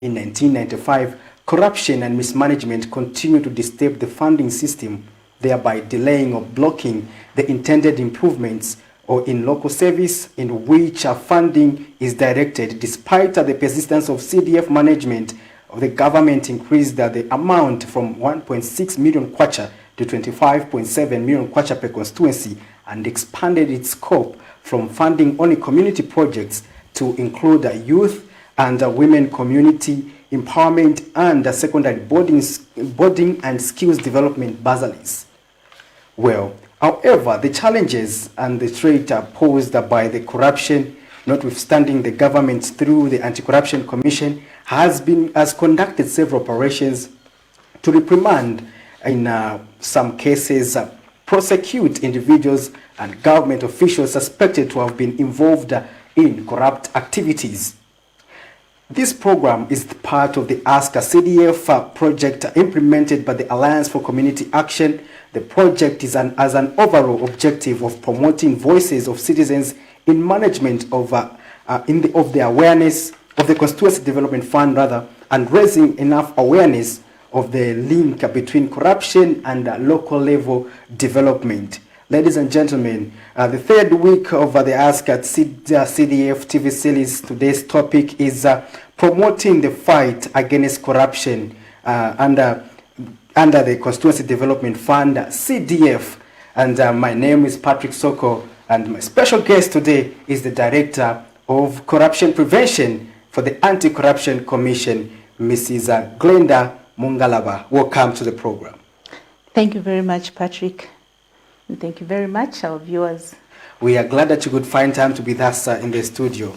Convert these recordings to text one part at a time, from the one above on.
In 1995, corruption and mismanagement continued to disturb the funding system, thereby delaying or blocking the intended improvements or in local service in which funding is directed. Despite the persistence of CDF management, the government increased the amount from 1.6 million kwacha to 25.7 million kwacha per constituency and expanded its scope from funding only community projects to include youth and women community empowerment and secondary boarding and skills development bursaries. Well, however, the challenges and the threat posed by the corruption, notwithstanding the government through the Anti-Corruption Commission has conducted several operations to reprimand, in some cases, prosecute individuals and government officials suspected to have been involved in corrupt activities. This program is part of the Ask a CDF project implemented by the Alliance for Community Action. The project is has an overall objective of promoting voices of citizens in management of the awareness of the Constituency Development Fund, and raising enough awareness of the link between corruption and local level development. Ladies and gentlemen, the third week of the Ask at CDF TV series, today's topic is promoting the fight against corruption under the Constituency Development Fund, CDF. And my name is Patrick Soko, and my special guest today is the Director of Corruption Prevention for the Anti-Corruption Commission, Mrs. Glenda Mungalaba. Welcome to the program. Thank you very much, Patrick. And thank you very much, our viewers. We are glad that you could find time to be with us in the studio.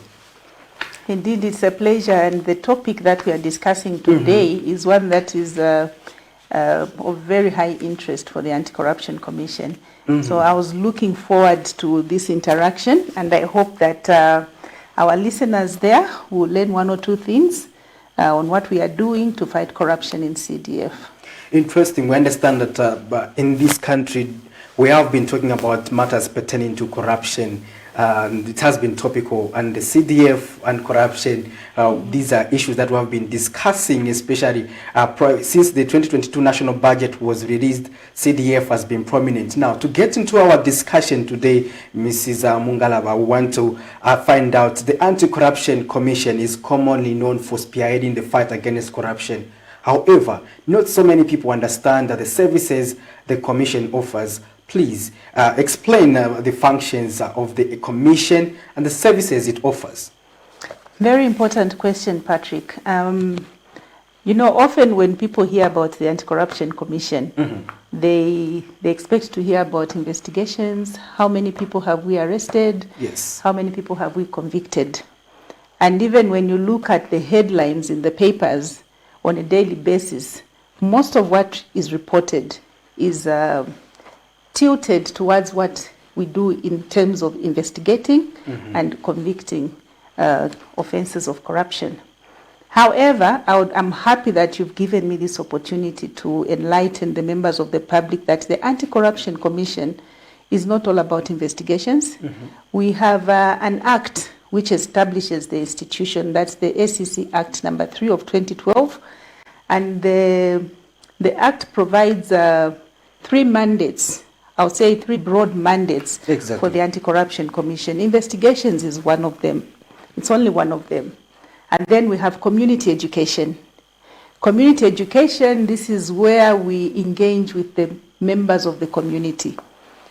Indeed, it's a pleasure, and the topic that we are discussing today is one that is of very high interest for the Anti-Corruption Commission. So I was looking forward to this interaction, and I hope that our listeners there will learn one or two things on what we are doing to fight corruption in CDF. Interesting. We understand that in this country, we have been talking about matters pertaining to corruption. It has been topical, and the CDF and corruption, these are issues that we have been discussing, especially since the 2022 national budget was released. CDF has been prominent. Now, to get into our discussion today, Mrs. Mungalaba, we want to find out, the Anti-Corruption Commission is commonly known for spearheading the fight against corruption. However, not so many people understand that the services the Commission offers. Please explain the functions of the Commission and the services it offers. Very important question, Patrick. You know, often when people hear about the Anti-Corruption Commission, they expect to hear about investigations. How many people have we arrested? Yes. How many people have we convicted? And even when you look at the headlines in the papers on a daily basis, most of what is reported is tilted towards what we do in terms of investigating and convicting offenses of corruption. However, I'm happy that you've given me this opportunity to enlighten the members of the public that the Anti-Corruption Commission is not all about investigations. We have an act which establishes the institution. That's the SEC Act number 3 of 2012. And the act provides 3 mandates. I would say 3 broad mandates for the Anti-Corruption Commission. Investigations is one of them. It's only one of them. And then we have community education. Community education, this is where we engage with the members of the community.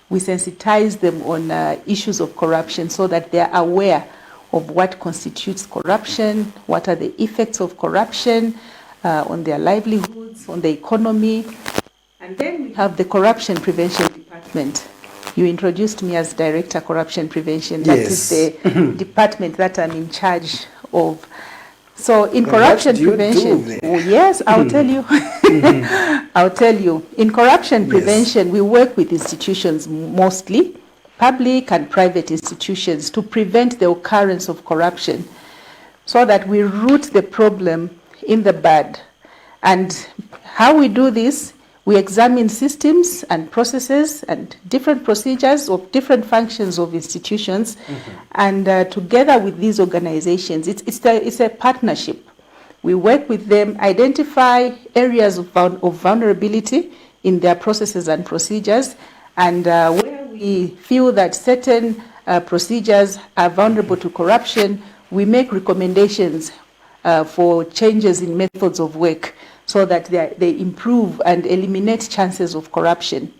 We sensitize them on issues of corruption so that they are aware of what constitutes corruption, what are the effects of corruption on their livelihoods, on the economy. And then we have the Corruption Prevention Department. You introduced me as Director Corruption Prevention. That is the department that I'm in charge of. So in corruption prevention, yes, I'll tell you. I'll tell you. In corruption prevention, we work with institutions mostly, public and private institutions, to prevent the occurrence of corruption so that we root the problem in the bud. And how we do this, we examine systems and processes and different procedures of different functions of institutions, and together with these organizations, it's a partnership. We work with them, identify areas of vulnerability in their processes and procedures, and where we feel that certain procedures are vulnerable to corruption, we make recommendations for changes in methods of work so that they improve and eliminate chances of corruption.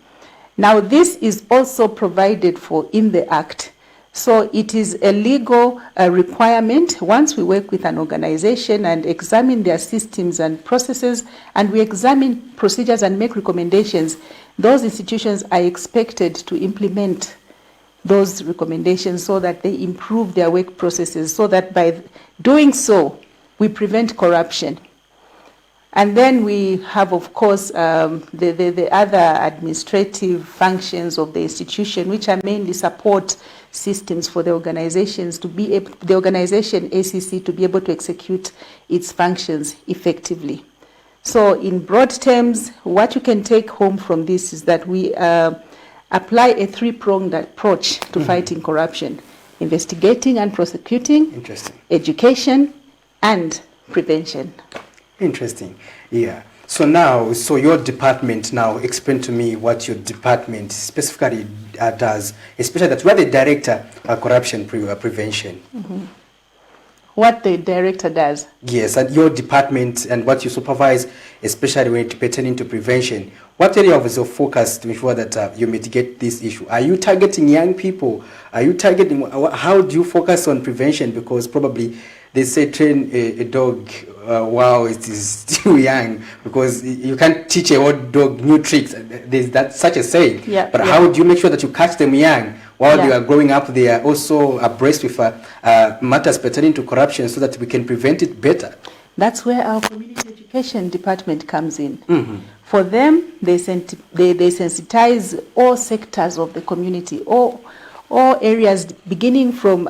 Now, this is also provided for in the Act. So it is a legal requirement once we work with an organization and examine their systems and processes, and we examine procedures and make recommendations, those institutions are expected to implement those recommendations so that they improve their work processes, so that by doing so, we prevent corruption. And then we have, of course, the other administrative functions of the institution, which are mainly support systems for the organizations to be able, the organization ACC to be able to execute its functions effectively. So in broad terms, what you can take home from this is that we apply a three-pronged approach to fighting corruption: investigating and prosecuting, education, and prevention. Interesting. Yeah. So now, so your department now, explain to me what your department specifically does, especially that you are the director of corruption prevention. What the director does? Yes, and your department and what you supervise, especially when it pertaining to prevention. What area of your focus to ensure that you mitigate this issue? Are you targeting young people? Are you targeting, how do you focus on prevention? Because probably they say train a dog while it is still young, because you can't teach a old dog new tricks. There's that such a saying. Yeah, but how do you make sure that you catch them young while they are growing up? They are also abreast with matters pertaining to corruption, so that we can prevent it better. That's where our community education department comes in. For them, they sensitize all sectors of the community, all areas, beginning from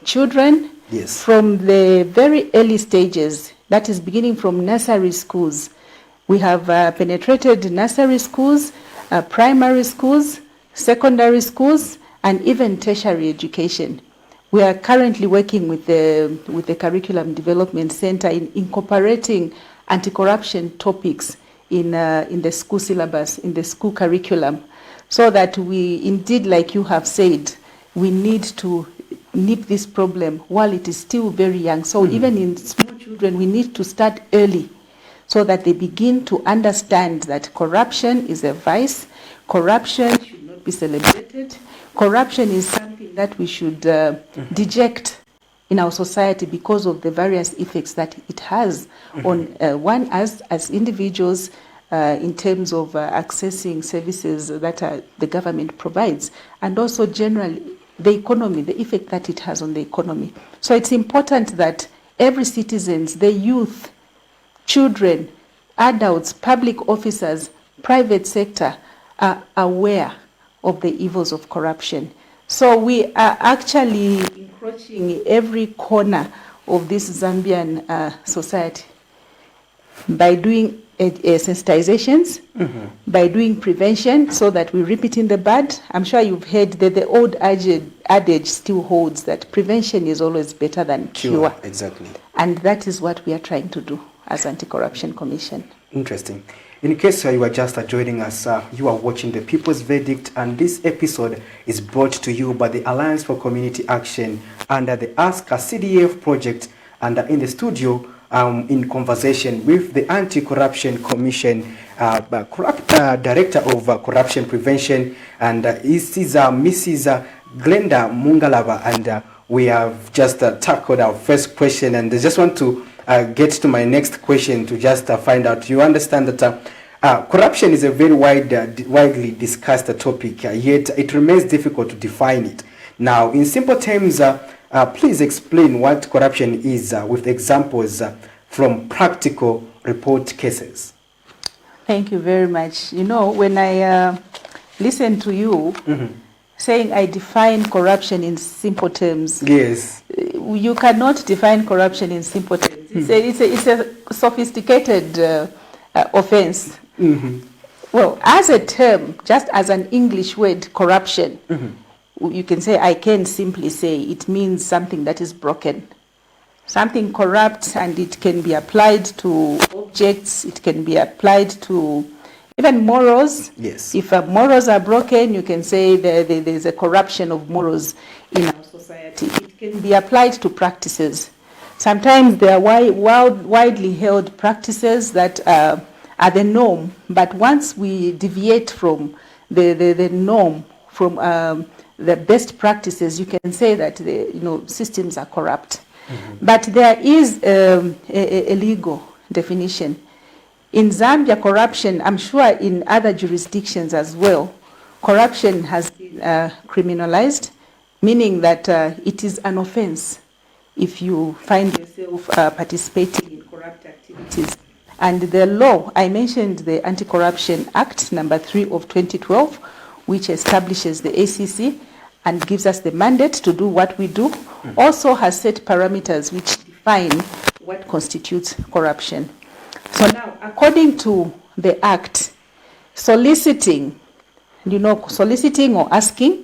children. Yes. From the very early stages, that is beginning from nursery schools. We have penetrated nursery schools, primary schools, secondary schools, and even tertiary education. We are currently working with the Curriculum Development Center in incorporating anti-corruption topics in the school syllabus, in the school curriculum, so that we indeed, like you have said, we need to nip this problem while it is still very young. So even in small children, we need to start early so that they begin to understand that corruption is a vice, corruption should not be celebrated, corruption is something that we should deject in our society because of the various effects that it has on one as individuals in terms of accessing services that the government provides, and also generally the economy, the effect that it has on the economy. So it's important that every citizen, the youth, children, adults, public officers, private sector are aware of the evils of corruption. So we are actually encroaching every corner of this Zambian society by doing sensitizations, by doing prevention, so that we repeat in the bad. I'm sure you've heard that the old adage still holds that prevention is always better than cure. Exactly. And that is what we are trying to do as Anti-Corruption Commission. Interesting. In case you are just joining us, you are watching The People's Verdict, and this episode is brought to you by the Alliance for Community Action under the Ask a CDF project, and in the studio in conversation with the Anti-Corruption Commission Director of Corruption Prevention, and this is Mrs. Glenda Mungalava, and we have just tackled our first question, and I just want to get to my next question to just find out. You understand that corruption is a very widely discussed topic, yet it remains difficult to define it. Now, in simple terms, please explain what corruption is with examples from practical report cases. Thank you very much. You know, when I listen to you saying I define corruption in simple terms, yes, you cannot define corruption in simple terms. It's a sophisticated offense. Well, as a term, just as an English word, corruption, you can say, I can simply say it means something that is broken, something corrupt, and it can be applied to objects, it can be applied to even morals. Yes. If morals are broken, you can say there's a corruption of morals in our society. It can be applied to practices. Sometimes there are widely held practices that are the norm, but once we deviate from the norm, from the best practices, you can say that the systems are corrupt. Mm-hmm. But there is a legal definition. In Zambia, corruption, I'm sure in other jurisdictions as well, corruption has been criminalized, meaning that it is an offense if you find yourself participating in corrupt activities. And the law, I mentioned the Anti-Corruption Act number 3 of 2012, which establishes the ACC and gives us the mandate to do what we do, also has set parameters which define what constitutes corruption. So now, according to the Act, soliciting or asking,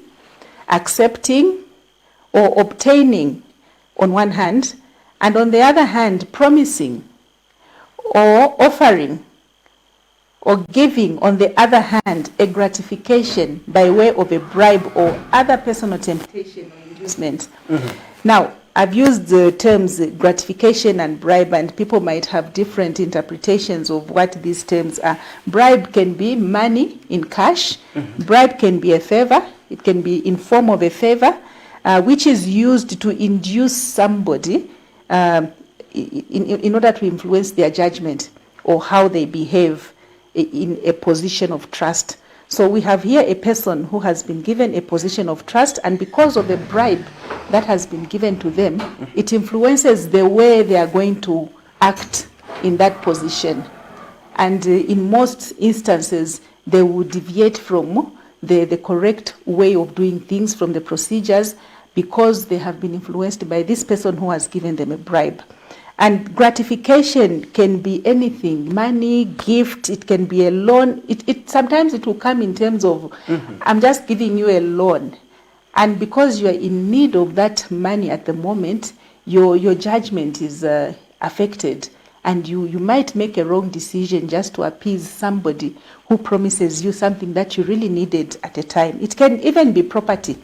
accepting or obtaining on one hand, and on the other hand, promising or offering or giving on the other hand a gratification by way of a bribe or other personal temptation or inducement. Mm-hmm. Now, I've used the terms gratification and bribe, and people might have different interpretations of what these terms are. Bribe can be money in cash. Mm-hmm. Bribe can be a favor. It can be in form of a favor, which is used to induce somebody in order to influence their judgment or how they behave in a position of trust. So we have here a person who has been given a position of trust, and because of the bribe that has been given to them, it influences the way they are going to act in that position. And in most instances, they will deviate from the correct way of doing things, from the procedures, because they have been influenced by this person who has given them a bribe. And gratification can be anything, money, gift, it can be a loan. Sometimes it will come in terms of, I'm just giving you a loan. And because you are in need of that money at the moment, your judgment is affected. And you might make a wrong decision just to appease somebody who promises you something that you really needed at a time. It can even be property.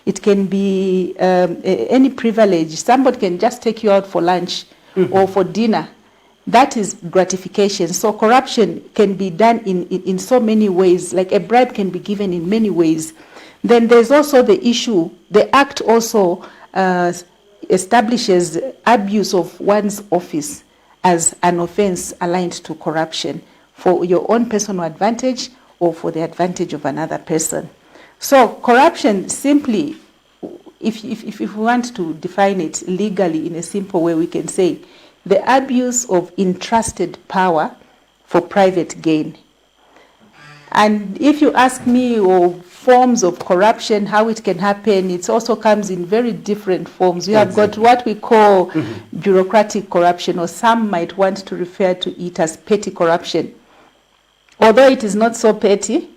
It can be any privilege. Somebody can just take you out for lunch or for dinner. That is gratification. So corruption can be done in so many ways. Like a bribe can be given in many ways. Then there's also the issue, the Act also establishes abuse of one's office as an offense aligned to corruption for your own personal advantage or for the advantage of another person. So corruption simply, if we want to define it legally in a simple way, we can say the abuse of entrusted power for private gain. And if you ask me of forms of corruption, how it can happen, it also comes in very different forms. We have got what we call bureaucratic corruption, or some might want to refer to it as petty corruption. Although it is not so petty,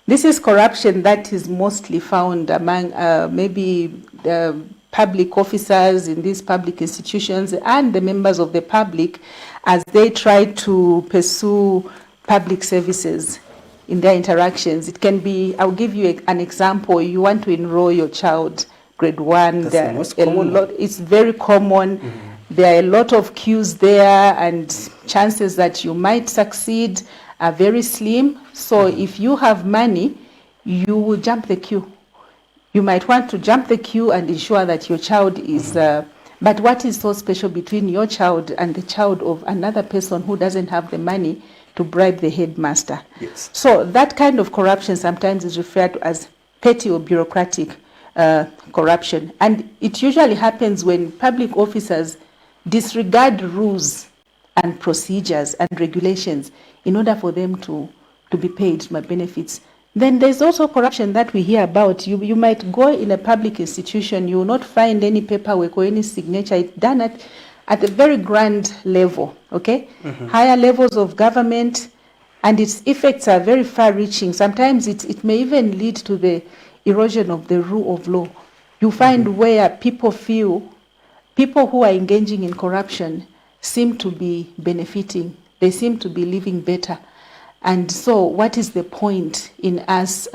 this is corruption that is mostly found among maybe the public officers in these public institutions and the members of the public as they try to pursue public services in their interactions. It can be, I'll give you an example. You want to enroll your child, grade 1. That's the most common. It's very common. There are a lot of queues there, and chances that you might succeed are very slim. So if you have money, you will jump the queue. You might want to jump the queue and ensure that your child is... but what is so special between your child and the child of another person who doesn't have the money to bribe the headmaster? Yes. So that kind of corruption sometimes is referred to as petty or bureaucratic corruption. And it usually happens when public officers disregard rules and procedures and regulations in order for them to be paid my benefits. Then there's also corruption that we hear about. You might go in a public institution, you will not find any paperwork or any signature. It's done at a very grand level, okay? Higher levels of government, and its effects are very far-reaching. Sometimes it may even lead to the erosion of the rule of law. You find where people feel people who are engaging in corruption seem to be benefiting. They seem to be living better. And so what is the point in us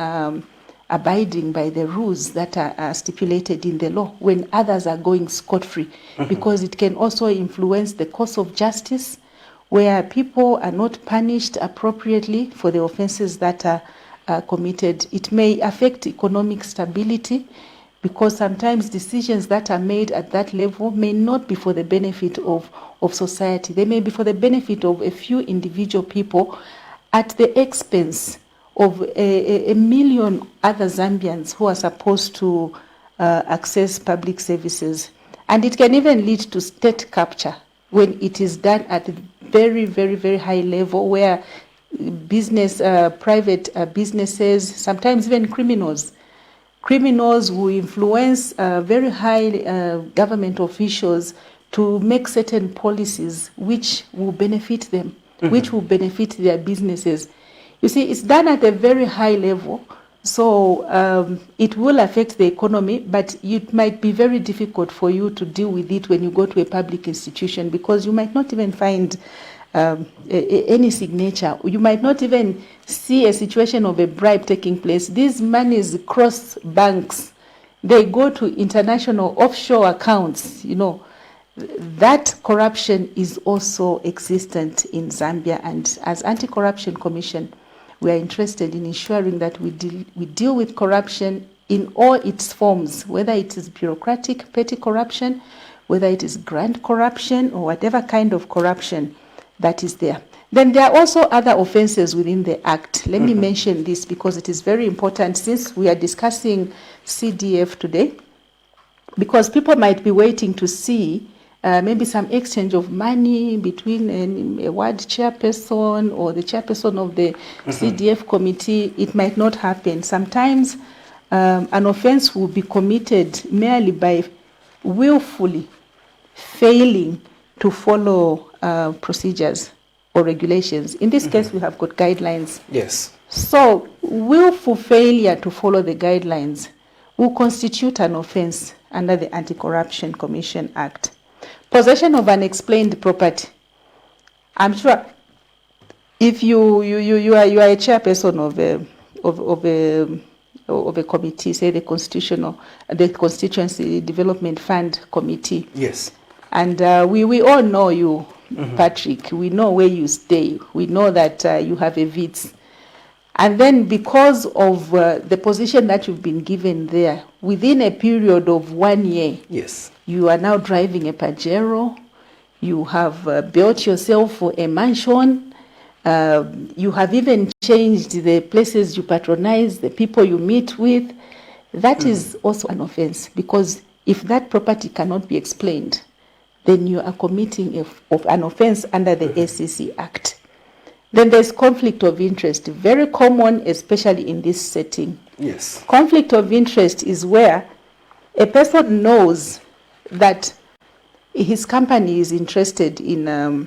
abiding by the rules that are stipulated in the law when others are going scot-free? Because it can also influence the course of justice, where people are not punished appropriately for the offenses that are committed. It may affect economic stability, because sometimes decisions that are made at that level may not be for the benefit of society. They may be for the benefit of a few individual people at the expense of a million other Zambians who are supposed to access public services. And it can even lead to state capture when it is done at a very, very, very high level, where private businesses, sometimes even criminals who influence very high government officials to make certain policies which will benefit them, which will benefit their businesses. You see, it's done at a very high level, so it will affect the economy, but it might be very difficult for you to deal with it when you go to a public institution, because you might not even find any signature. You might not even see a situation of a bribe taking place. These monies cross banks. They go to international offshore accounts, you know. That corruption is also existent in Zambia, and as Anti-Corruption Commission, we are interested in ensuring that we deal with corruption in all its forms, whether it is bureaucratic, petty corruption, whether it is grand corruption, or whatever kind of corruption that is there. Then there are also other offenses within the Act. Let me mention this because it is very important, since we are discussing CDF today, because people might be waiting to see maybe some exchange of money between a ward chairperson or the chairperson of the CDF committee. It might not happen. Sometimes an offense will be committed merely by willfully failing to follow procedures or regulations. In this case, we have got guidelines. Yes. So willful failure to follow the guidelines will constitute an offense under the Anti-Corruption Commission Act. Possession of unexplained property. I'm sure if you are a chairperson of a committee, say the Constituency Development Fund Committee. Yes. And we all know you, Patrick. We know where you stay. We know that you have a VITS. And then because of the position that you've been given there, within a period of 1 year, yes, you are now driving a Pajero. You have built yourself a mansion. You have even changed the places you patronize, the people you meet with. That is also an offense, because if that property cannot be explained, then you are committing an offense under the SEC Act. Then there's conflict of interest, very common, especially in this setting. Yes. Conflict of interest is where a person knows that his company is interested in a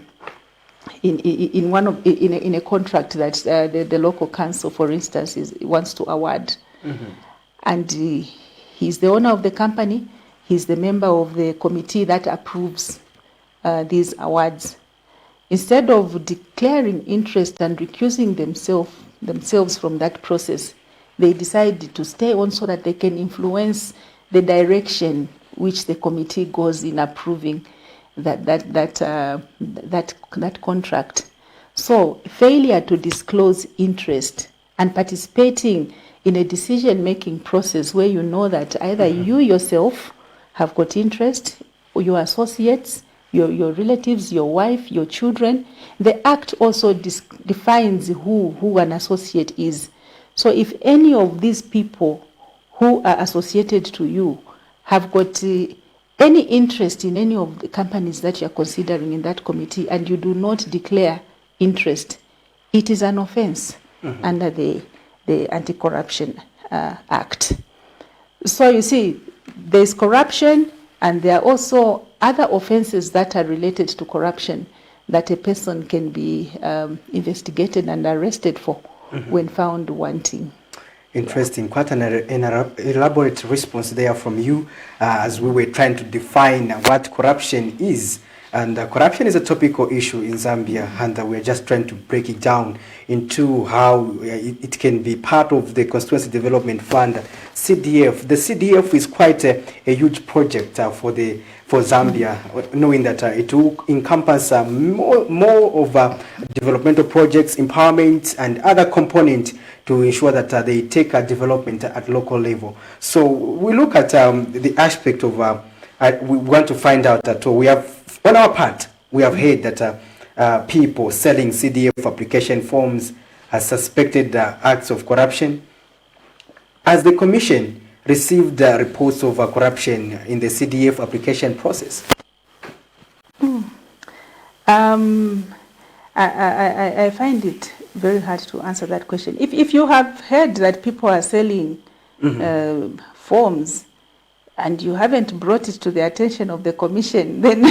contract that the local council, for instance, wants to award, and he's the owner of the company. He's the member of the committee that approves these awards. Instead of declaring interest and recusing themselves from that process, they decide to stay on so that they can influence the direction which the committee goes in approving that contract. So failure to disclose interest and participating in a decision-making process where you know that either you yourself have got interest, or your associates, your relatives, your wife, your children. The Act also defines who an associate is. So if any of these people who are associated to you have got any interest in any of the companies that you are considering in that committee, and you do not declare interest, it is an offense under the Anti-Corruption Act. So you see, there's corruption, and there are also other offenses that are related to corruption that a person can be investigated and arrested for when found wanting. Interesting. Quite an elaborate response there from you as we were trying to define what corruption is. And corruption is a topical issue in Zambia, and we're just trying to break it down into how it can be part of the Constituency Development Fund, CDF. The CDF is quite a huge project for Zambia, knowing that it will encompass more of developmental projects, empowerment, and other components to ensure that they take development at local level. So we look at the aspect of, we want to find out that we have, on our part, we have heard that people selling CDF application forms are suspected acts of corruption. Has the Commission received reports of corruption in the CDF application process? I find it very hard to answer that question. If you have heard that people are selling forms and you haven't brought it to the attention of the Commission, then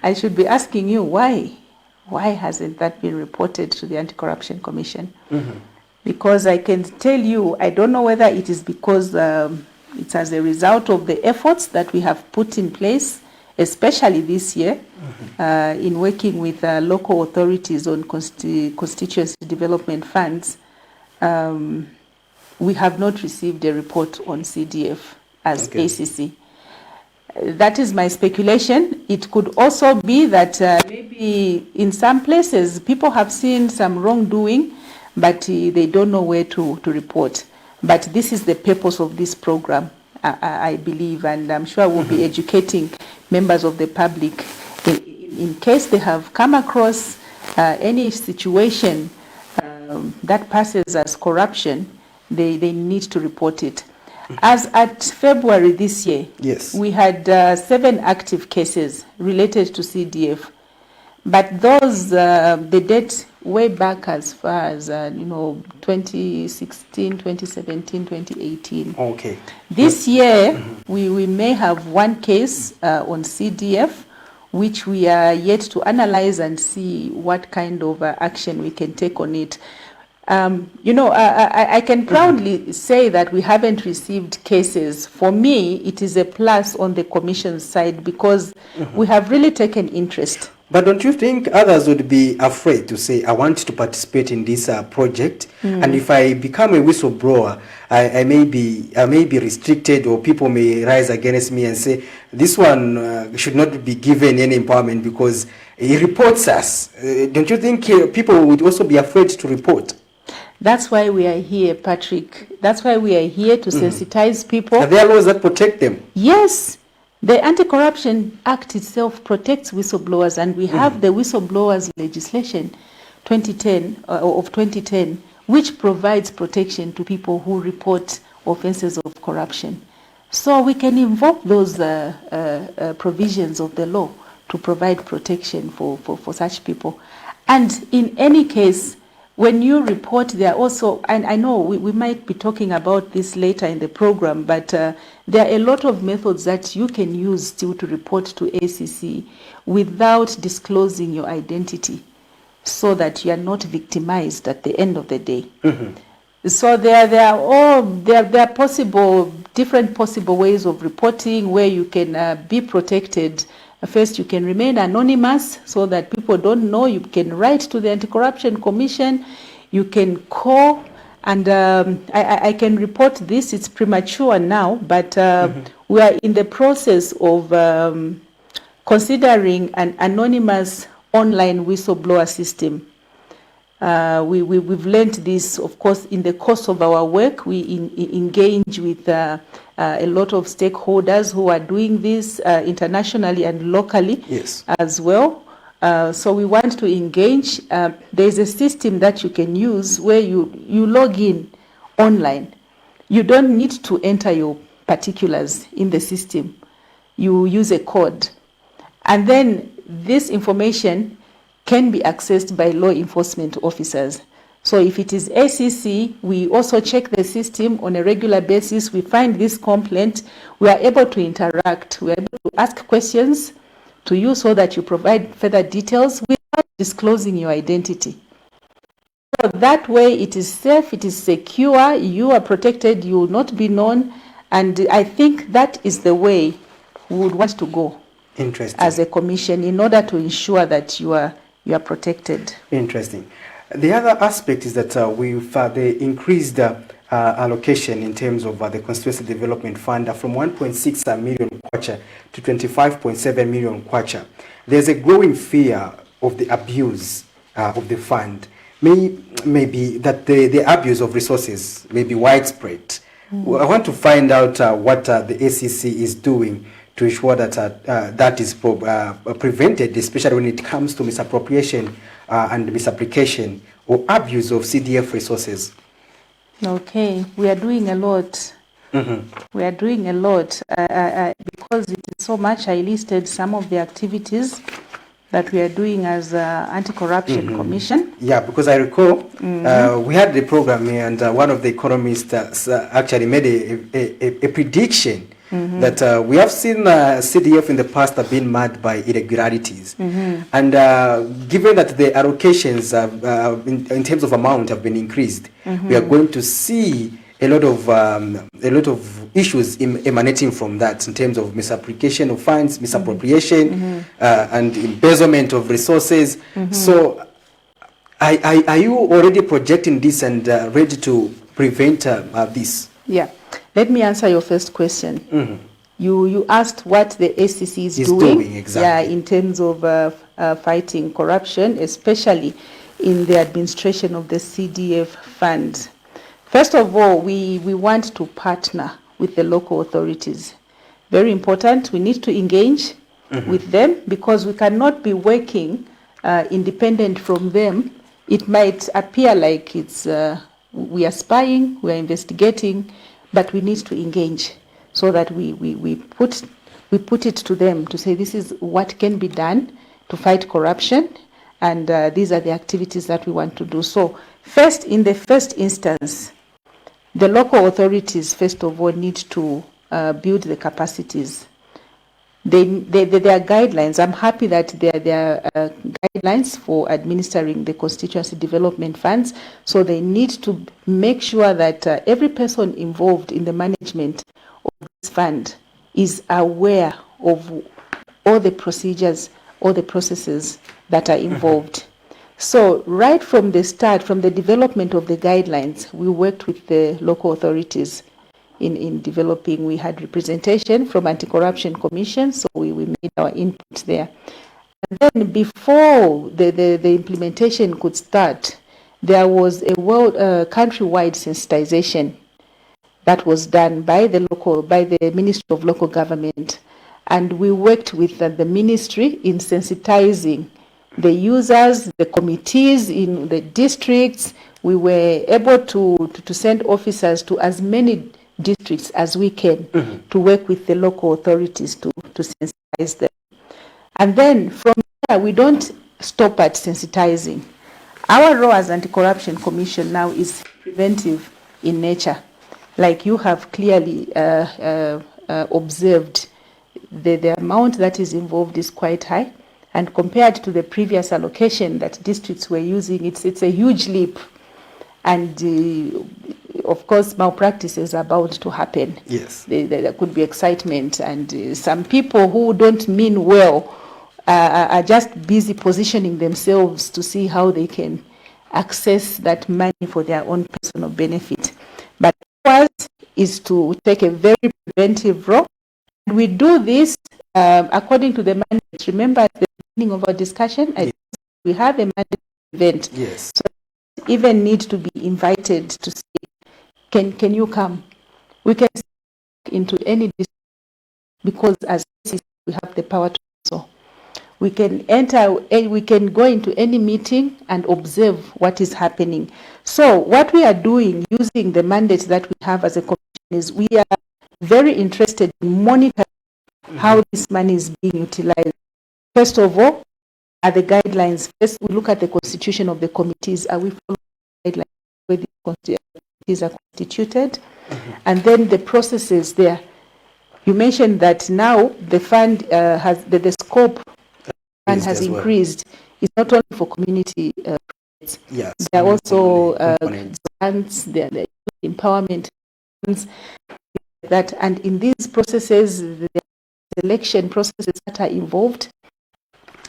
I should be asking you why. Why hasn't that been reported to the Anti-Corruption Commission? Because I can tell you, I don't know whether it is because it's as a result of the efforts that we have put in place, especially this year, in working with local authorities on constituency development funds. We have not received a report on CDF as ACC. That is my speculation. It could also be that maybe in some places people have seen some wrongdoing, but they don't know where to report. But this is the purpose of this program, I believe, and I'm sure we'll be educating members of the public in case they have come across any situation that passes as corruption, they need to report it. As at February this year, we had 7 active cases related to CDF, but those the date way back as far as 2016, 2017, 2018. Okay. This year we may have 1 case on CDF, which we are yet to analyze and see what kind of action we can take on it. I can proudly say that we haven't received cases. For me, it is a plus on the Commission's side because we have really taken interest. But don't you think others would be afraid to say, I want to participate in this project, and if I become a whistleblower, I may be restricted, or people may rise against me and say, this one should not be given any empowerment because he reports us. Don't you think people would also be afraid to report? That's why we are here, Patrick. That's why we are here to sensitize people. Are there laws that protect them? Yes. The Anti-Corruption Act itself protects whistleblowers, and we have the whistleblowers legislation 2010, which provides protection to people who report offenses of corruption. So we can invoke those provisions of the law to provide protection for such people. And in any case, when you report, there are also, and I know we might be talking about this later in the program, but there are a lot of methods that you can use still to report to ACC without disclosing your identity, so that you are not victimized at the end of the day. So there are possible, different possible ways of reporting where you can be protected. First, you can remain anonymous so that people don't know. You can write to the Anti-Corruption Commission. You can call, and I can report this. It's premature now, but we are in the process of considering an anonymous online whistleblower system. We've learned this, of course, in the course of our work. We engage with a lot of stakeholders who are doing this internationally and locally as well. So we want to engage. There's a system that you can use where you log in online. You don't need to enter your particulars in the system. You use a code. And then this information can be accessed by law enforcement officers. So if it is ACC, we also check the system on a regular basis. We find this complaint. We are able to interact. We are able to ask questions to you so that you provide further details without disclosing your identity. So that way it is safe, it is secure, you are protected, you will not be known. And I think that is the way we would want to go. Interesting. As a commission, in order to ensure that you are protected. Interesting. The other aspect is that we've the increased allocation in terms of the Constituency Development Fund from 1.6 million kwacha to 25.7 million kwacha. There's a growing fear of the abuse of the fund. Maybe that the abuse of resources may be widespread. I want to find out what the ACC is doing to ensure that that is prevented, especially when it comes to misappropriation and misapplication or abuse of CDF resources. Okay, we are doing a lot. We are doing a lot because it is so much. I listed some of the activities that we are doing as Anti-Corruption Commission. Yeah, because I recall we had the program here, and one of the economists actually made a prediction that we have seen CDF in the past have been marred by irregularities. And given that the allocations in terms of amount have been increased, we are going to see a lot of issues emanating from that in terms of misapplication of funds, misappropriation, and embezzlement of resources. So are you already projecting this and ready to prevent this? Yeah. Let me answer your first question. You asked what the ACC is doing exactly. Yeah, in terms of fighting corruption, especially in the administration of the CDF funds. First of all, we want to partner with the local authorities. Very important. We need to engage with them because we cannot be working independent from them. It might appear like it's we are spying, we are investigating, but we need to engage so that we put it to them to say this is what can be done to fight corruption, and these are the activities that we want to do. So first, in the first instance, the local authorities, first of all, need to build the capacities. There are guidelines. I'm happy that there are guidelines for administering the constituency development funds. So they need to make sure that every person involved in the management of this fund is aware of all the procedures, all the processes that are involved. So right from the start, from the development of the guidelines, we worked with the local authorities in developing. We had representation from AntiCorruption Commission, so we made our input there. And then before the implementation could start, there was a countrywide sensitization that was done by the Ministry of Local Government, and we worked with the ministry in sensitizing the users, the committees in the districts. We were able to send officers to as many districts as we can to work with the local authorities to sensitize them. And then from there, we don't stop at sensitizing. Our role as Anti-Corruption Commission now is preventive in nature. Like you have clearly observed, the amount that is involved is quite high. And compared to the previous allocation that districts were using, it's a huge leap. And of course, malpractices are bound to happen. Yes. There could be excitement, and some people who don't mean well are just busy positioning themselves to see how they can access that money for their own personal benefit. But ours is to take a very preventive role. We do this according to the mandate. Remember at the beginning of our discussion, we have a mandate event. Yes. So even need to be invited to say, can you come? We can into any district because as we have the power to do so. We can we can go into any meeting and observe what is happening. So what we are doing using the mandate that we have as a commission is we are very interested in monitoring how this money is being utilized. First of all, are the guidelines. First, we look at the constitution of the committees. Are we following the guidelines where the committees are constituted? And then the processes there. You mentioned that now the fund has the scope and has increased. It's not only for community Yes. There are also grants, there are empowerment funds, that, and in these processes, the selection processes that are involved,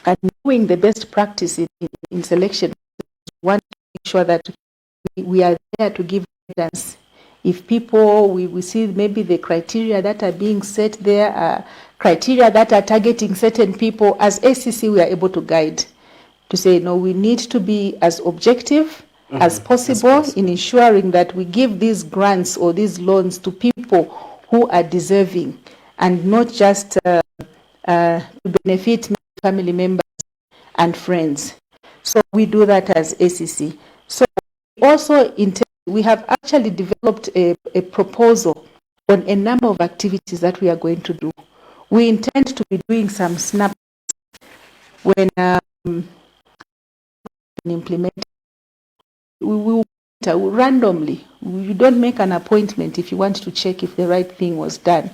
and knowing the best practice in selection, we want to make sure that we are there to give guidance. If people, we see maybe the criteria that are being set there are criteria that are targeting certain people, as ACC we are able to guide, to say, no, we need to be as objective as possible in ensuring that we give these grants or these loans to people who are deserving, and not just to benefit family members and friends. So we do that as ACC. So also we have actually developed a proposal on a number of activities that we are going to do. We intend to be doing some snaps when implemented. We will randomly. You don't make an appointment if you want to check if the right thing was done.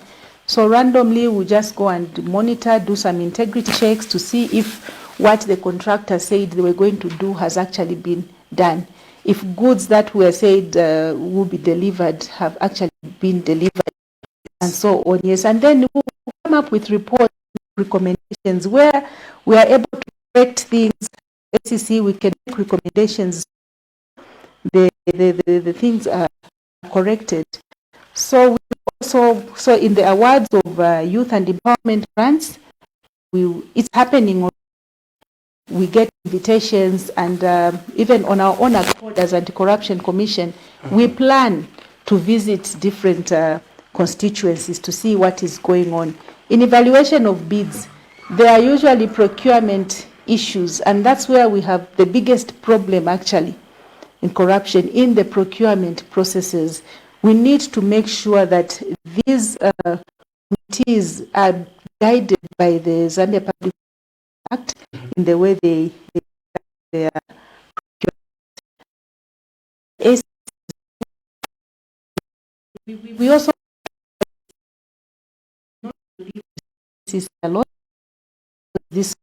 So randomly, we just go and monitor, do some integrity checks to see if what the contractor said they were going to do has actually been done. If goods that were said will be delivered have actually been delivered, and so on. Yes, and then we'll come up with reports, recommendations where we are able to correct things. ACC, we can make recommendations. The things are corrected. So we also, so in the awards of youth and empowerment grants, it's happening. We get invitations, and even on our own accord as Anti-Corruption Commission, we plan to visit different constituencies to see what is going on. In evaluation of bids, there are usually procurement issues, and that's where we have the biggest problem actually in corruption, in the procurement processes. We need to make sure that these committees are guided by the Zambia Public Act in the way they are. We also a lot this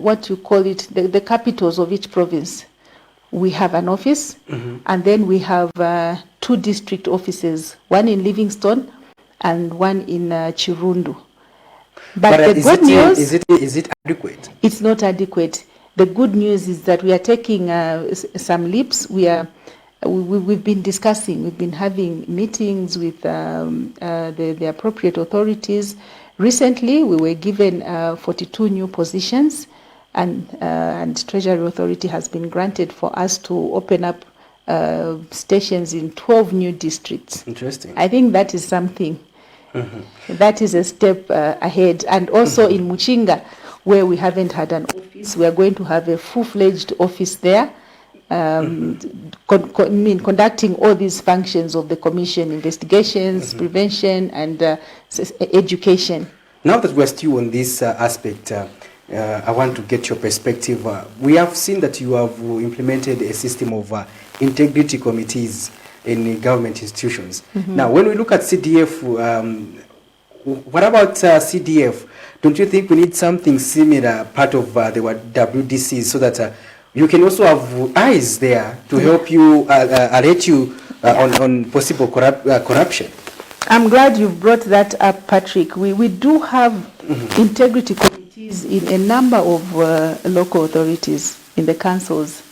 what you call it, the capitals of each province. We have an office, and then we have 2 district offices, one in Livingstone and one in Chirundu. But the good news is it adequate? It's not adequate. The good news is that we are taking some leaps. We've been discussing, we've been having meetings with the appropriate authorities. Recently, we were given 42 new positions, and Treasury Authority has been granted for us to open up stations in 12 new districts. Interesting. I think that is something. That is a step ahead. And also in Muchinga, where we haven't had an office, we are going to have a full-fledged office there, conducting all these functions of the commission: investigations, prevention, and education. Now that we're still on this aspect, I want to get your perspective. We have seen that you have implemented a system of integrity committees in government institutions. Now, when we look at CDF, what about CDF? Don't you think we need something similar, part of the WDC, so that you can also have eyes there to help you, alert you on possible corruption? I'm glad you brought that up, Patrick. We do have integrity committees in a number of local authorities, in the councils.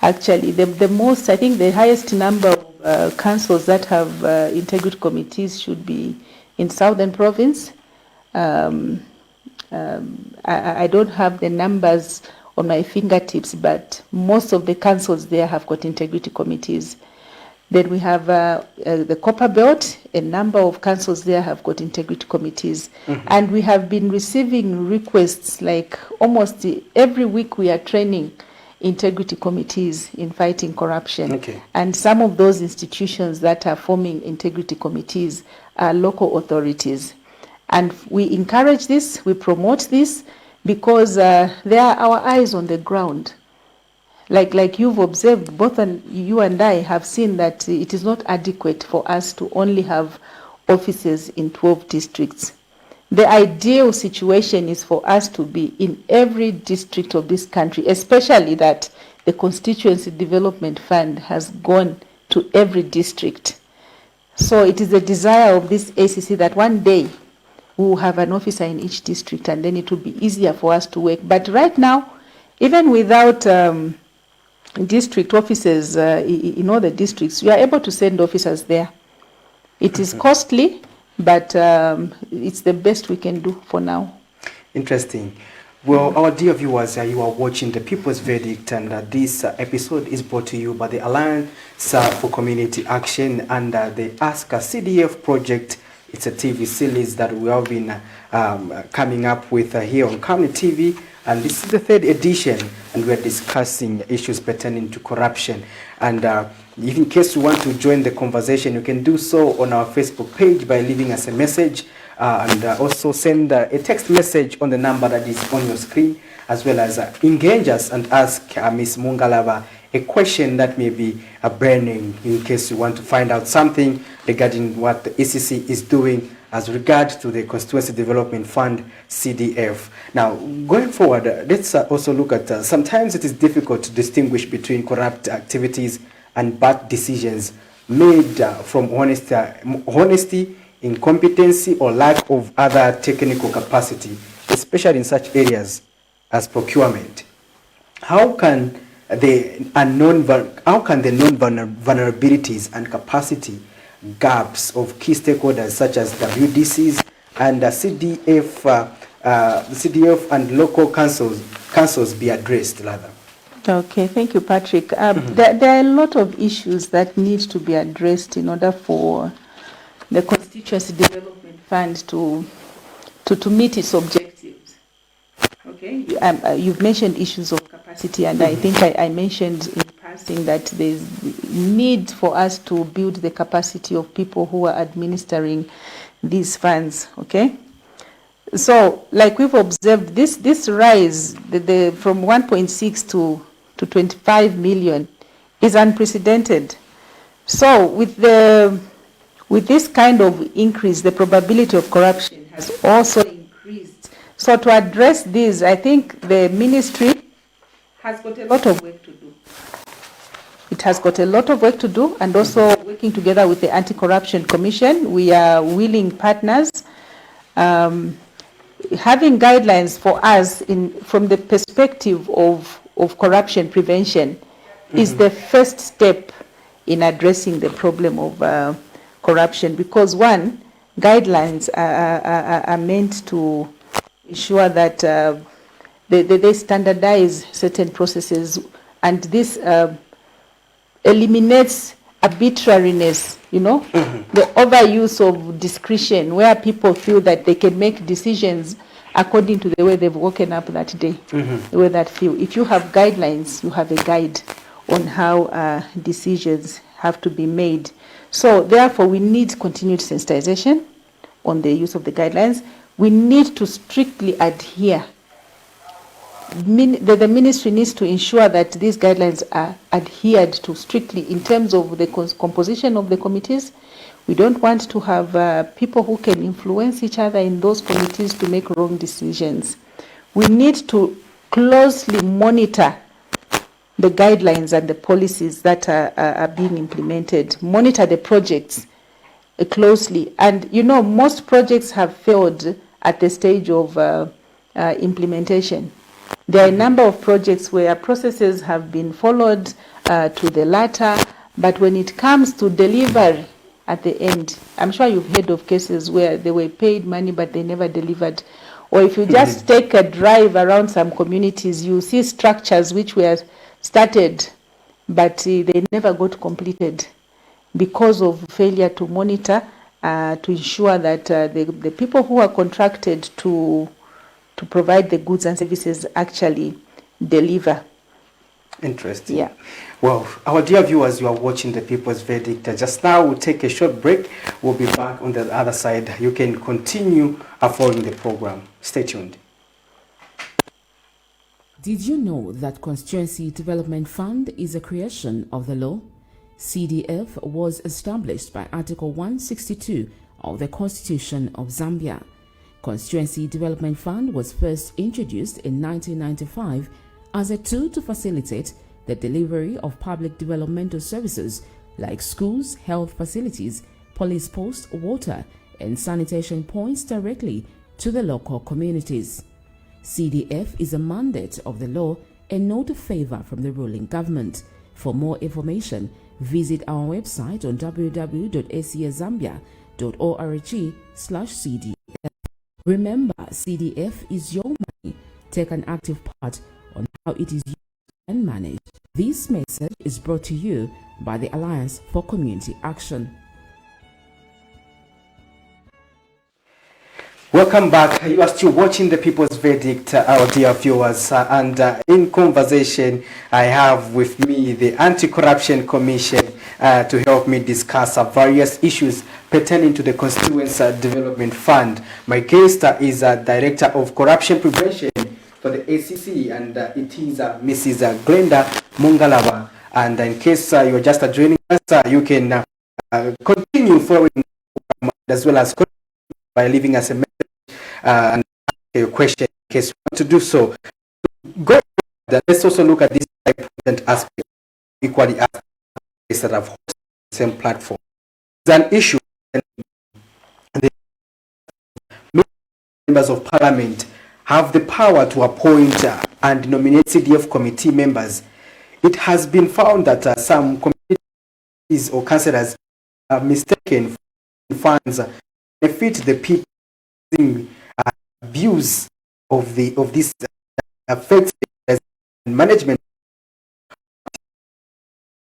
Actually, the most, I think the highest number of councils that have integrity committees should be in Southern Province. I don't have the numbers on my fingertips, but most of the councils there have got integrity committees. Then we have the Copper Belt. A number of councils there have got integrity committees. And we have been receiving requests, like almost every week we are training integrity committees in fighting corruption. And some of those institutions that are forming integrity committees are local authorities. And we encourage this, we promote this, because they are our eyes on the ground. Like you've observed, both you and I have seen that it is not adequate for us to only have offices in 12 districts. The ideal situation is for us to be in every district of this country, especially that the Constituency Development Fund has gone to every district. So it is a desire of this ACC that one day we will have an officer in each district, and then it will be easier for us to work. But right now, even without district offices in all the districts, we are able to send officers there. It is costly, but it's the best we can do for now. Interesting. Well, our dear viewers, you are watching The People's Verdict, and this episode is brought to you by the Alliance for Community Action and the Ask a CDF project. It's a TV series that we have been coming up with here on Community TV, and this is the 3rd edition, and we're discussing issues pertaining to corruption. And in case you want to join the conversation, you can do so on our Facebook page by leaving us a message, and also send a text message on the number that is on your screen, as well as engage us and ask Ms. Mungalava a question that may be burning, in case you want to find out something regarding what the ECC is doing as regards to the Constituency Development Fund, CDF. Now, going forward, let's also look at, sometimes it is difficult to distinguish between corrupt activities and bad decisions made from honesty, incompetency, or lack of other technical capacity, especially in such areas as procurement. How can the known vulnerabilities and capacity gaps of key stakeholders such as WDCs and CDF and local councils be addressed, rather? Okay, thank you, Patrick. There are a lot of issues that need to be addressed in order for the Constituency Development Fund to meet its objectives. Okay, you've mentioned issues of capacity, and I think I mentioned in passing that there's need for us to build the capacity of people who are administering these funds. Okay, so like we've observed, this rise from 1.6 to 25 million is unprecedented. So with this kind of increase, the probability of corruption has also increased. So to address this, I think the ministry has got a lot of work to do. It has got a lot of work to do, and also working together with the AntiCorruption Commission, we are willing partners. Having guidelines for us from the perspective of corruption prevention is the first step in addressing the problem of corruption, because one, guidelines are meant to ensure that they standardize certain processes, and this eliminates arbitrariness, the overuse of discretion, where people feel that they can make decisions according to the way they've woken up that day, the way that feel. If you have guidelines, you have a guide on how decisions have to be made. So therefore, we need continued sensitization on the use of the guidelines. We need to strictly adhere. The ministry needs to ensure that these guidelines are adhered to strictly in terms of the composition of the committees. We don't want to have people who can influence each other in those committees to make wrong decisions. We need to closely monitor the guidelines and the policies that are being implemented, monitor the projects closely. And, most projects have failed at the stage of implementation. There are a number of projects where processes have been followed to the latter, but when it comes to delivery at the end, I'm sure you've heard of cases where they were paid money but they never delivered. Or if you just take a drive around some communities, you see structures which were started but they never got completed because of failure to monitor, to ensure that the people who are contracted to provide the goods and services actually deliver. Interesting. Yeah. Well, our dear viewers, you are watching The People's Verdict. Just now, we'll take a short break. We'll be back on the other side. You can continue following the program. Stay tuned. Did you know that Constituency Development Fund is a creation of the law? CDF was established by Article 162 of the Constitution of Zambia. Constituency Development Fund was first introduced in 1995 as a tool to facilitate the delivery of public developmental services like schools, health facilities, police posts, water, and sanitation points directly to the local communities. CDF is a mandate of the law and not a favor from the ruling government. For more information, visit our website on www.acazambia.org/CDF. Remember, CDF is your money. Take an active part on how it is used and managed. This message is brought to you by the Alliance for Community Action. Welcome back. You are still watching The People's Verdict, our dear viewers. And in conversation, I have with me the Anti-Corruption Commission to help me discuss various issues pertaining to the Constituency Development Fund. My guest is Director of Corruption Prevention for the ACC, and it is Mrs. Glenda Mungalaba. And in case you are just joining us, you can continue following as well as by leaving us a message and a question in case you want to do so. Go ahead. Let's also look at this important aspect equally as that have hosted the same platform. It's an issue. The members of parliament have the power to appoint and nominate CDF committee members. It has been found that some committees or councillors are mistaken for funds benefit the people. Abuse of this affects management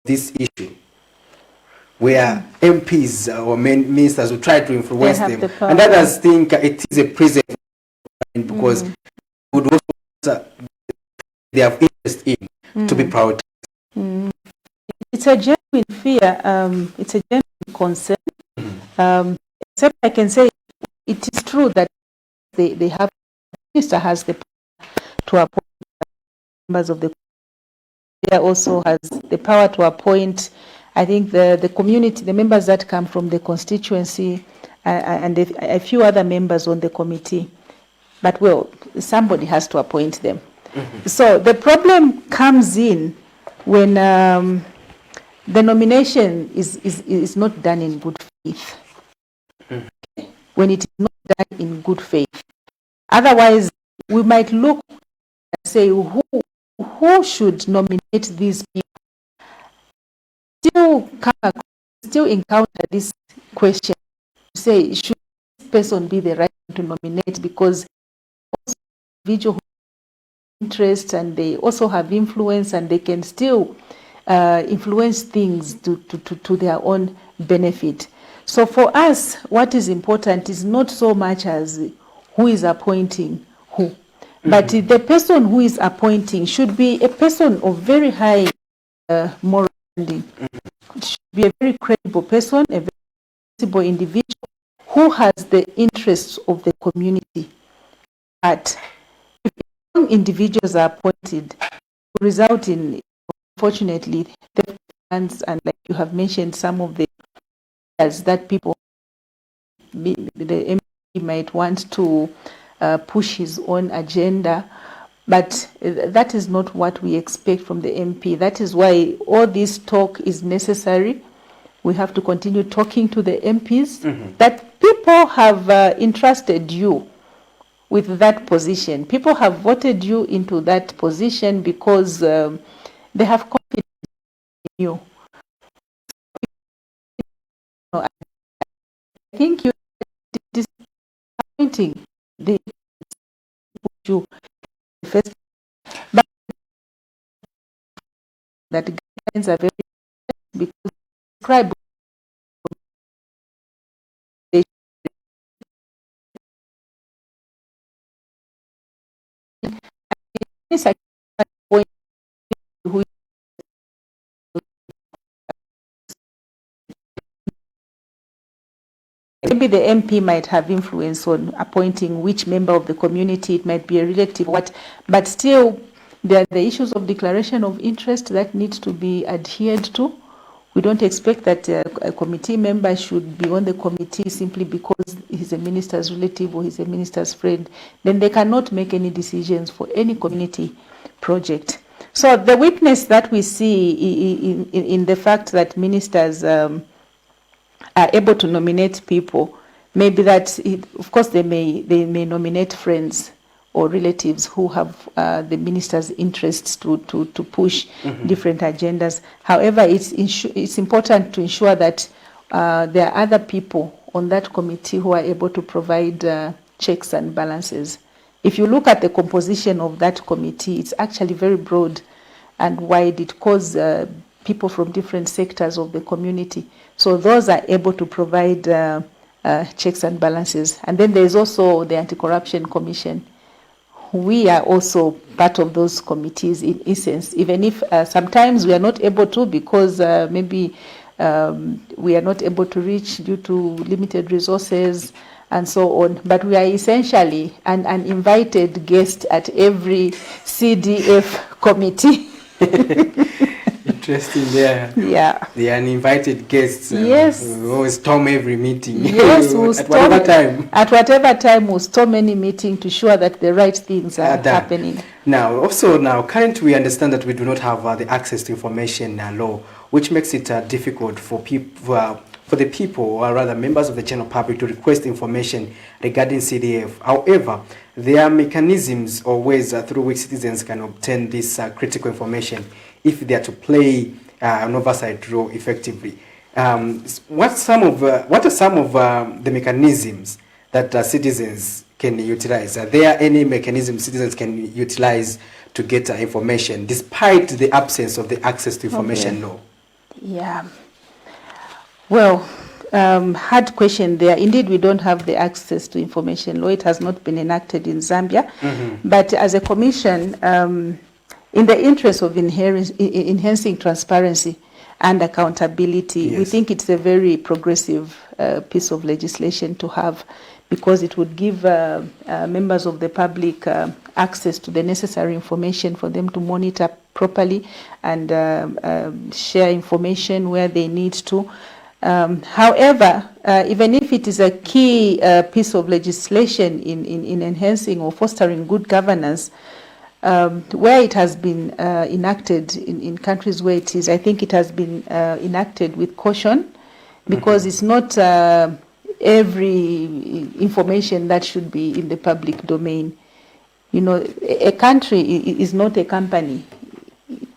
this issue, where MPs or ministers will try to influence them, and others think it is a prison because would also they have interest in to be proud. It's a genuine fear. It's a genuine concern. Except I can say it is true that they have, the minister has the power to appoint members of the community. Also has the power to appoint, I think, the community, the members that come from the constituency, and a few other members on the committee. But well, somebody has to appoint them. So the problem comes in when the nomination is not done in good faith. When it is not done in good faith. Otherwise, we might look and say, who should nominate these people? Still encounter this question, say, should this person be the right one to nominate? Because also individual interests, and they also have influence, and they can still influence things to their own benefit. So for us, what is important is not so much as who is appointing who, but the person who is appointing should be a person of very high moral standing. It should be a very credible person, a very credible individual who has the interests of the community. But if young individuals are appointed, it will result in, unfortunately, the funds, and like you have mentioned, some of the that people, the MP might want to push his own agenda, but that is not what we expect from the MP. That is why all this talk is necessary. We have to continue talking to the MPs, that people have entrusted you with that position. People have voted you into that position because they have confidence in you. I think you disappointing the you first, but that guidelines are very because describe maybe the MP might have influence on appointing which member of the community. It might be a relative, but still There are the issues of declaration of interest that needs to be adhered to. We don't expect that a committee member should be on the committee simply because he's a minister's relative or he's a minister's friend. Then they cannot make any decisions for any community project. So the weakness that we see in the fact that ministers are able to nominate people, maybe that, of course, they may nominate friends or relatives who have the minister's interests to push different agendas. However, it's important to ensure that there are other people on that committee who are able to provide checks and balances. If you look at the composition of that committee, it's actually very broad and wide. It calls people from different sectors of the community. So those are able to provide checks and balances. And then there's also the Anti-Corruption Commission. We are also part of those committees in essence, even if sometimes we are not able to because maybe we are not able to reach due to limited resources and so on. But we are essentially an invited guest at every CDF committee. Interesting there. Yeah. They are uninvited guests. Yes. We always storm every meeting. Yes, we'll at whatever time. At whatever time, we'll storm any meeting to ensure that the right things are happening. Now, currently we understand that we do not have the access to information law, which makes it difficult for people, for the people, or rather members of the general public, to request information regarding CDF. However, there are mechanisms or ways through which citizens can obtain this critical information if they are to play an oversight role effectively. What are some of the mechanisms that citizens can utilize? Are there any mechanisms citizens can utilize to get information despite the absence of the access to information law? Yeah. Well, hard question there. Indeed, we don't have the access to information law. It has not been enacted in Zambia. But as a commission, in the interest of enhancing transparency and accountability, we think it's a very progressive piece of legislation to have, because it would give members of the public access to the necessary information for them to monitor properly and share information where they need to. However, even if it is a key piece of legislation in enhancing or fostering good governance, where it has been enacted in countries where it is, I think it has been enacted with caution, because it's not every information that should be in the public domain. You know, a country is not a company.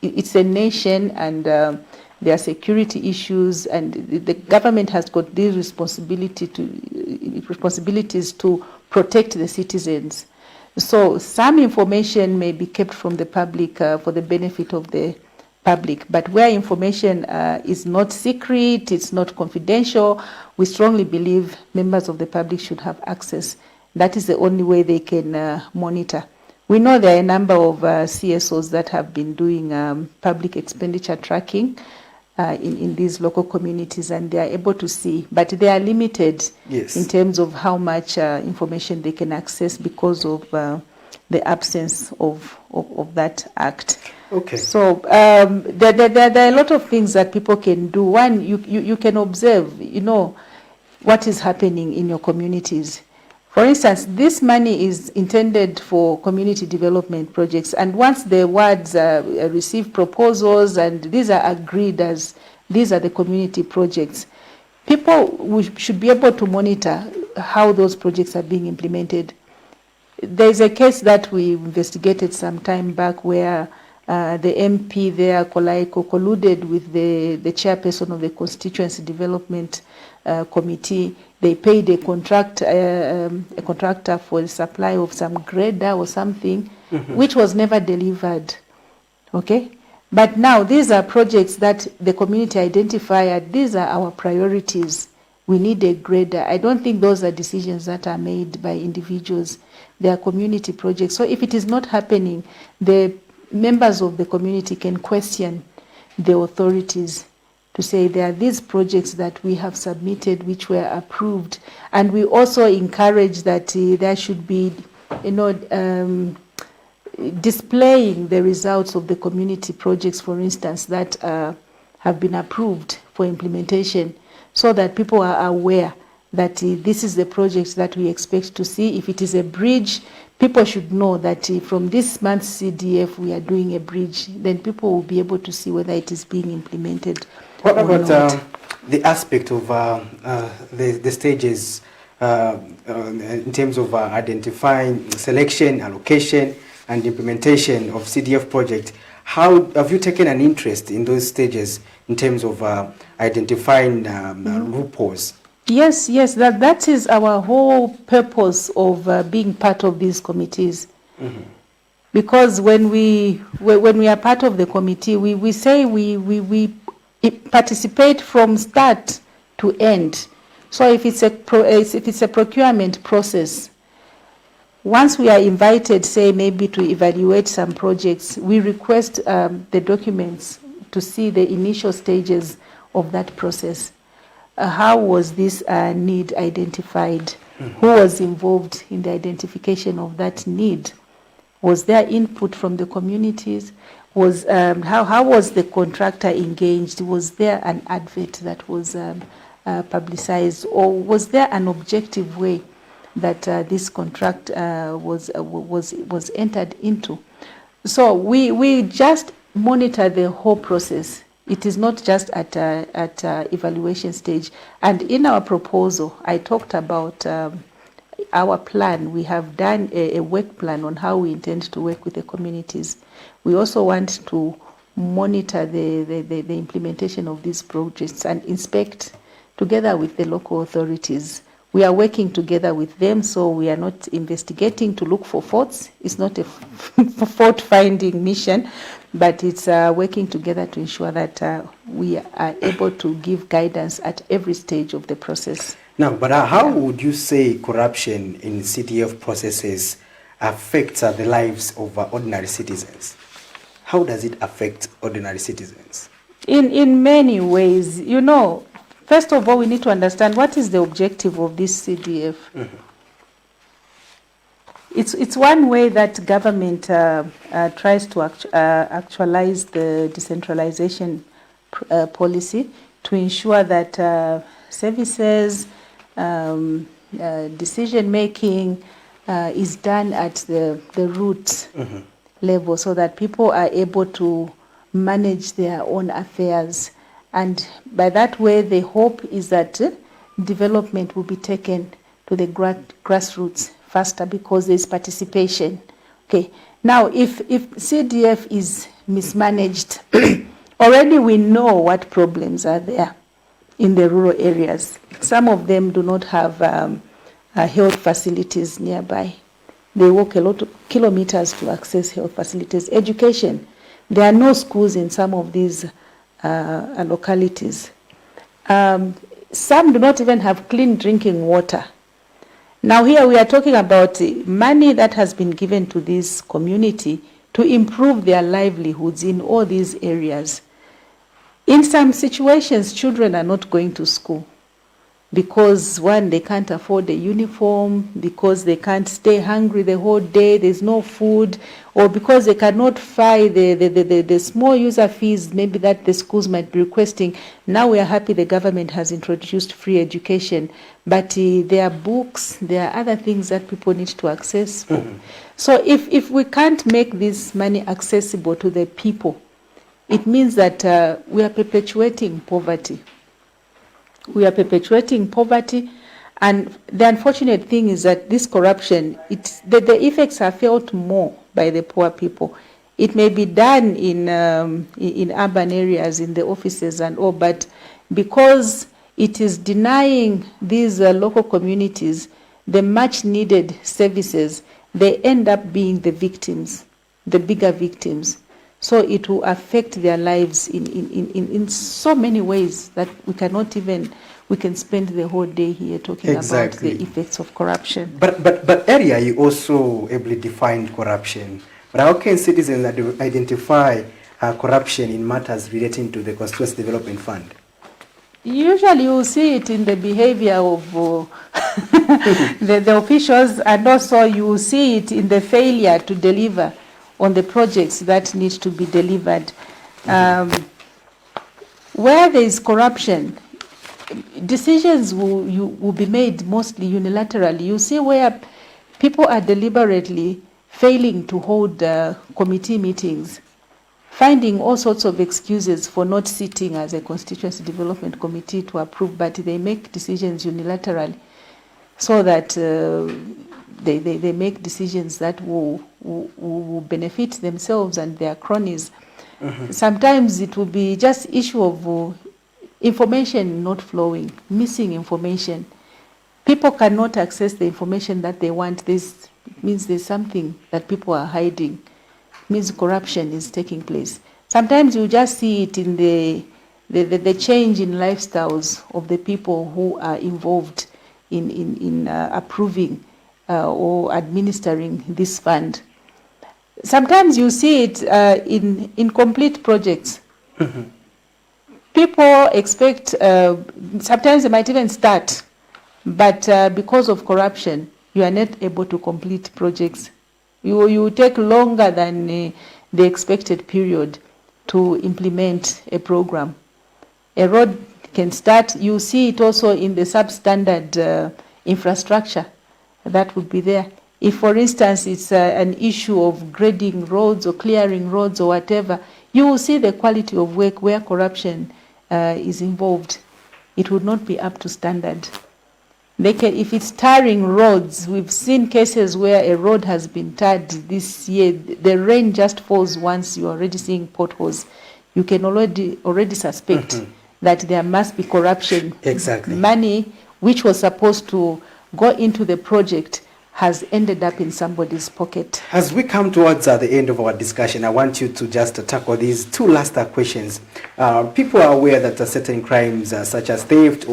It's a nation, and there are security issues, and the government has got these responsibilities to protect the citizens. So some information may be kept from the public for the benefit of the public, but where information is not secret, it's not confidential, we strongly believe members of the public should have access. That is the only way they can monitor. We know there are a number of CSOs that have been doing public expenditure tracking in these local communities, and they are able to see, but they are limited in terms of how much information they can access because of the absence of that act. Okay. So there are a lot of things that people can do. One, you can observe, you know, what is happening in your communities. For instance, this money is intended for community development projects, and once the wards receive proposals and these are agreed as these are the community projects, people should be able to monitor how those projects are being implemented. There's a case that we investigated some time back where the MP there, Kolaiko, colluded with the chairperson of the Constituency Development Committee. They paid a contractor for the supply of some grader or something, which was never delivered. Okay? But now these are projects that the community identified. These are our priorities. We need a grader. I don't think those are decisions that are made by individuals. They are community projects. So if it is not happening, the members of the community can question the authorities to say there are these projects that we have submitted which were approved. And we also encourage that there should be, displaying the results of the community projects, for instance, that have been approved for implementation, so that people are aware that this is the project that we expect to see. If it is a bridge, people should know that from this month's CDF we are doing a bridge. Then people will be able to see whether it is being implemented. What about the aspect of the stages in terms of identifying, selection, allocation, and implementation of CDF project? How have you taken an interest in those stages in terms of identifying loopholes? Yes, that is our whole purpose of being part of these committees. Mm-hmm. Because when we are part of the committee, we say we participate from start to end. So if it's a procurement process, once we are invited, say maybe to evaluate some projects, we request the documents to see the initial stages of that process. How was this need identified? Mm-hmm. Who was involved in the identification of that need? Was there input from the communities? Was how was the contractor engaged? Was there an advert that was publicized, or was there an objective way that this contract was entered into? So we just monitor the whole process. It is not just at evaluation stage. And in our proposal, I talked about our plan. We have done a work plan on how we intend to work with the communities. We also want to monitor the implementation of these projects and inspect together with the local authorities. We are working together with them, so we are not investigating to look for faults. It's not a fault-finding mission, but it's working together to ensure that we are able to give guidance at every stage of the process. Now, but how would you say corruption in CDF processes affects the lives of ordinary citizens? How does it affect ordinary citizens? In many ways. You know, first of all, we need to understand what is the objective of this CDF. Mm-hmm. It's one way that government tries to actualize the decentralization policy to ensure that services, decision making is done at the root mm-hmm. level, so that people are able to manage their own affairs. And by that way, the hope is that development will be taken to the grassroots faster because there's participation. Okay. Now, if CDF is mismanaged, already we know what problems are there in the rural areas. Some of them do not have health facilities nearby. They walk a lot of kilometers to access health facilities. Education, there are no schools in some of these localities. Some do not even have clean drinking water. Now here we are talking about money that has been given to this community to improve their livelihoods in all these areas. In some situations, children are not going to school because, one, they can't afford a uniform, because they can't stay hungry the whole day, there's no food, or because they cannot buy the small user fees maybe that the schools might be requesting. Now we are happy the government has introduced free education, but there are books, there are other things that people need to access. Mm-hmm. So if we can't make this money accessible to the people, it means that we are perpetuating poverty. We are perpetuating poverty, and the unfortunate thing is that this corruption, the effects are felt more by the poor people. It may be done in urban areas, in the offices and all, but because it is denying these local communities the much needed services, they end up being the victims, the bigger victims. So it will affect their lives in so many ways that we can spend the whole day here talking about the effects of corruption. But earlier you also ably defined corruption. But how can citizens identify corruption in matters relating to the Constituency Development Fund? Usually you will see it in the behavior of the officials, and also you will see it in the failure to deliver on the projects that need to be delivered. Where there is corruption, decisions will be made mostly unilaterally. You see where people are deliberately failing to hold committee meetings, finding all sorts of excuses for not sitting as a constituency development committee to approve, but they make decisions unilaterally so that they make decisions that will benefit themselves and their cronies. Sometimes it will be just issue of information not flowing, missing information. People cannot access the information that they want. This means there's something that people are hiding. It means corruption is taking place. Sometimes you just see it in the change in lifestyles of the people who are involved in approving or administering this fund. Sometimes you see it in incomplete projects. People expect, sometimes they might even start, but because of corruption, you are not able to complete projects. You take longer than the expected period to implement a program. A road can start, you see it also in the substandard infrastructure that would be there. If, for instance, it's an issue of grading roads or clearing roads or whatever, you will see the quality of work where corruption is involved. It would not be up to standard. If it's tarring roads, we've seen cases where a road has been tarred this year. The rain just falls once, you're already seeing potholes. You can already suspect that there must be corruption. Exactly. Money which was supposed to go into the project has ended up in somebody's pocket. As we come towards the end of our discussion, I want you to just tackle these two last questions. People are aware that certain crimes such as theft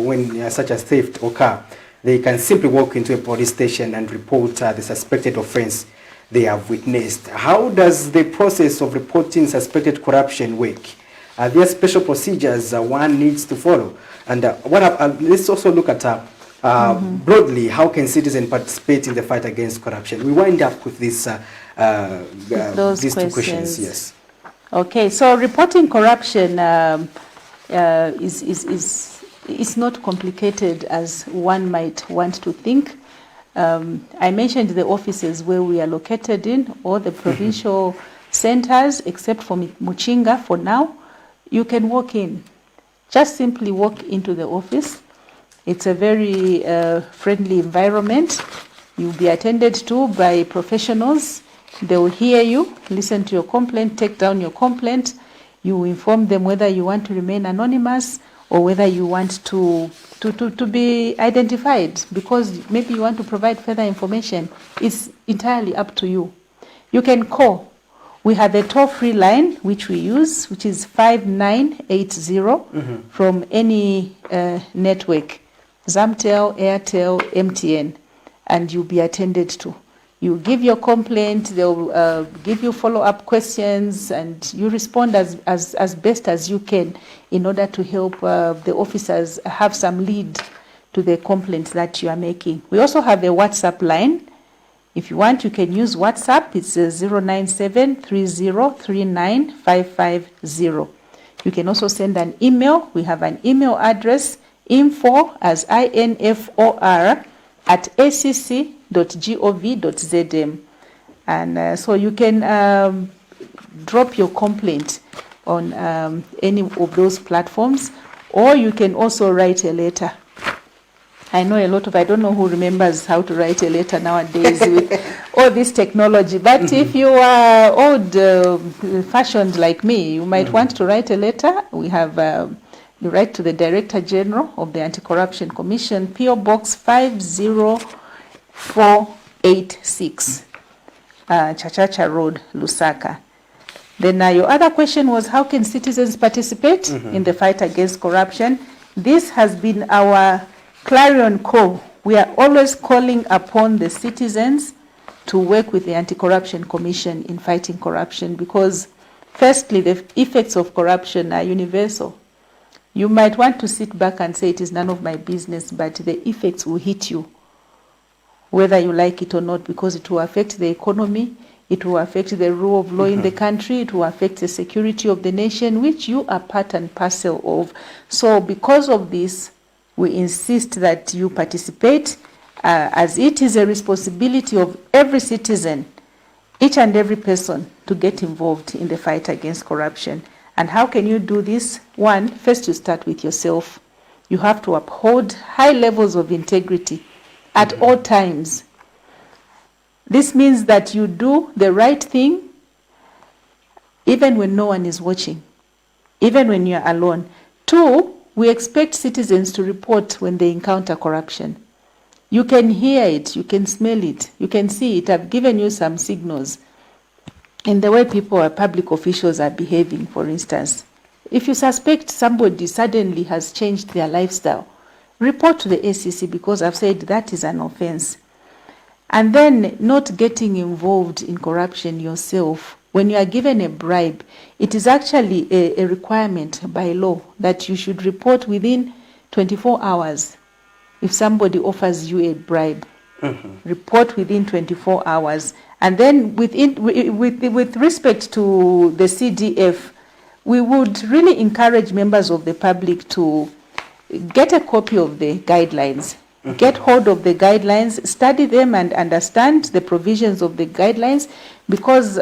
occur. They can simply walk into a police station and report the suspected offense they have witnessed. How does the process of reporting suspected corruption work? Are there special procedures one needs to follow? And let's also look at broadly, how can citizens participate in the fight against corruption? We wind up with this, these two questions. Yes. Okay, so reporting corruption is not complicated as one might want to think. I mentioned the offices where we are located in, or the provincial centers, except for Muchinga for now. You can walk in. Just simply walk into the office. It's a very friendly environment. You'll be attended to by professionals. They will hear you, listen to your complaint, take down your complaint. You inform them whether you want to remain anonymous or whether you want to be identified, because maybe you want to provide further information. It's entirely up to you. You can call. We have a toll-free line which we use, which is 5980 from any network, Zamtel, Airtel, MTN, and you'll be attended to. You give your complaint, they'll give you follow-up questions, and you respond as best as you can in order to help the officers have some lead to the complaints that you are making. We also have a WhatsApp line. If you want, you can use WhatsApp. It's 09730395550. You can also send an email. We have an email address, info@acc.gov.zm. And so you can drop your complaint on any of those platforms, or you can also write a letter. I know I don't know who remembers how to write a letter nowadays with all this technology, but if you are old-fashioned like me, you might want to write a letter. We have, you write to the Director General of the AntiCorruption Commission, P.O. Box 50486, Chachacha Road, Lusaka. Then your other question was, how can citizens participate in the fight against corruption? This has been our clarion call. We are always calling upon the citizens to work with the Anti-Corruption Commission in fighting corruption, because firstly, the effects of corruption are universal. You might want to sit back and say it is none of my business, but the effects will hit you, whether you like it or not, because it will affect the economy, It will affect the rule of law in the country. It will affect the security of the nation, which you are part and parcel of. So because of this, we insist that you participate, as it is a responsibility of every citizen, each and every person, to get involved in the fight against corruption. And how can you do this? One, first you start with yourself. You have to uphold high levels of integrity at all times. This means that you do the right thing even when no one is watching, even when you're alone. Two, we expect citizens to report when they encounter corruption. You can hear it, you can smell it, you can see it. I've given you some signals in the way people or public officials are behaving, for instance. If you suspect somebody suddenly has changed their lifestyle, report to the ACC, because I've said that is an offense. And then not getting involved in corruption yourself. When you are given a bribe, it is actually a requirement by law that you should report within 24 hours. If somebody offers you a bribe, report within 24 hours. And then with respect to the CDF, we would really encourage members of the public to get a copy of the guidelines. Get hold of the guidelines, study them and understand the provisions of the guidelines, because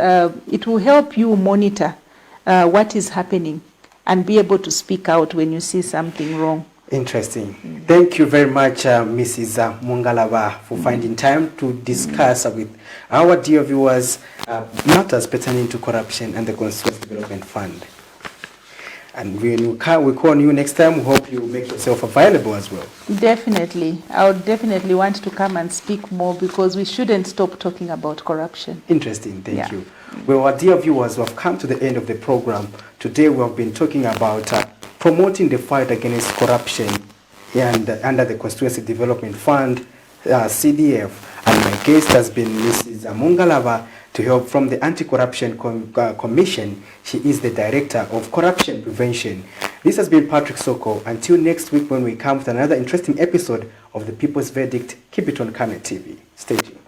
it will help you monitor what is happening and be able to speak out when you see something wrong. Interesting. Thank you very much, Mrs. Mungalaba, for finding time to discuss with our dear viewers matters pertaining to corruption and the Constituency Development Fund. And when we call on you next time, we hope you make yourself available as well. Definitely. I would definitely want to come and speak more, because we shouldn't stop talking about corruption. Interesting. Thank you. Well, our dear viewers, we have come to the end of the program. Today we have been talking about promoting the fight against corruption and under the Constituency Development Fund, CDF. And my guest has been Mrs. Mungalaba, to help from the AntiCorruption Commission. She is the Director of Corruption Prevention. This has been Patrick Soko. Until next week when we come with another interesting episode of The People's Verdict, keep it on Kamet TV. Stay tuned.